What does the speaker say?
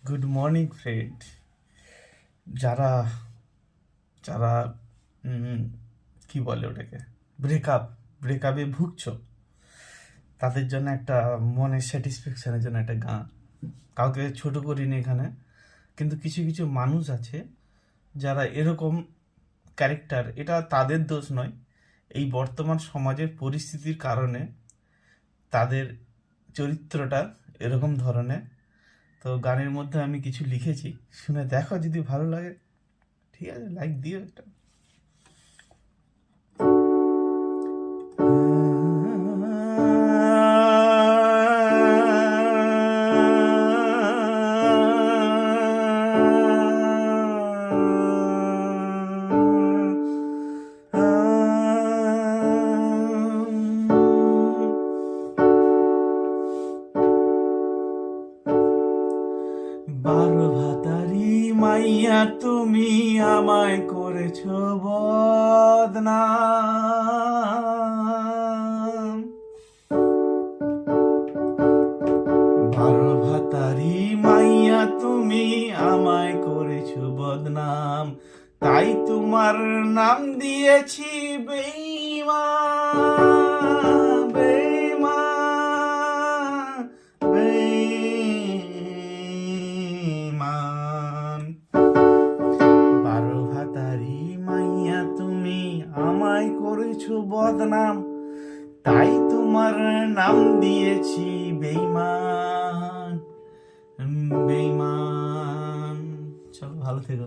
Good morning friend. যারা যারা কি বলে ওটাকে, ব্রেকআপে ভুগছো, তাদের জন্য একটা মনের স্যাটিসফ্যাকশনের জন্য একটা গান। কাউকে ছোট করিনি এখানে, কিন্তু কিছু কিছু মানুষ আছে যারা এরকম ক্যারেক্টার, এটা তাদের দোষ নয়, এই বর্তমান সমাজের পরিস্থিতির কারণে তাদের চরিত্রটা এরকম ধরনের। তো গানের মধ্যে আমি কিছু লিখেছি, শুনে দেখো, যদি ভালো লাগে ঠিক আছে, লাইক দিও একটা। বারো ভাতারি মাইয়া তুমি আমায় করেছ বদনাম। বারো ভাতারি মাইয়া তুমি আমায় করেছ বদনাম, তাই তোমার নাম দিয়েছি বেঈমান, বেঈমান, বেঈমান। বারো ভাতারি মাইয়া তুমি আমায় করেছ বদনাম, তাই তোমার নাম দিয়েছি বেঈমান, বেঈমান। চলো, ভালো থেকো।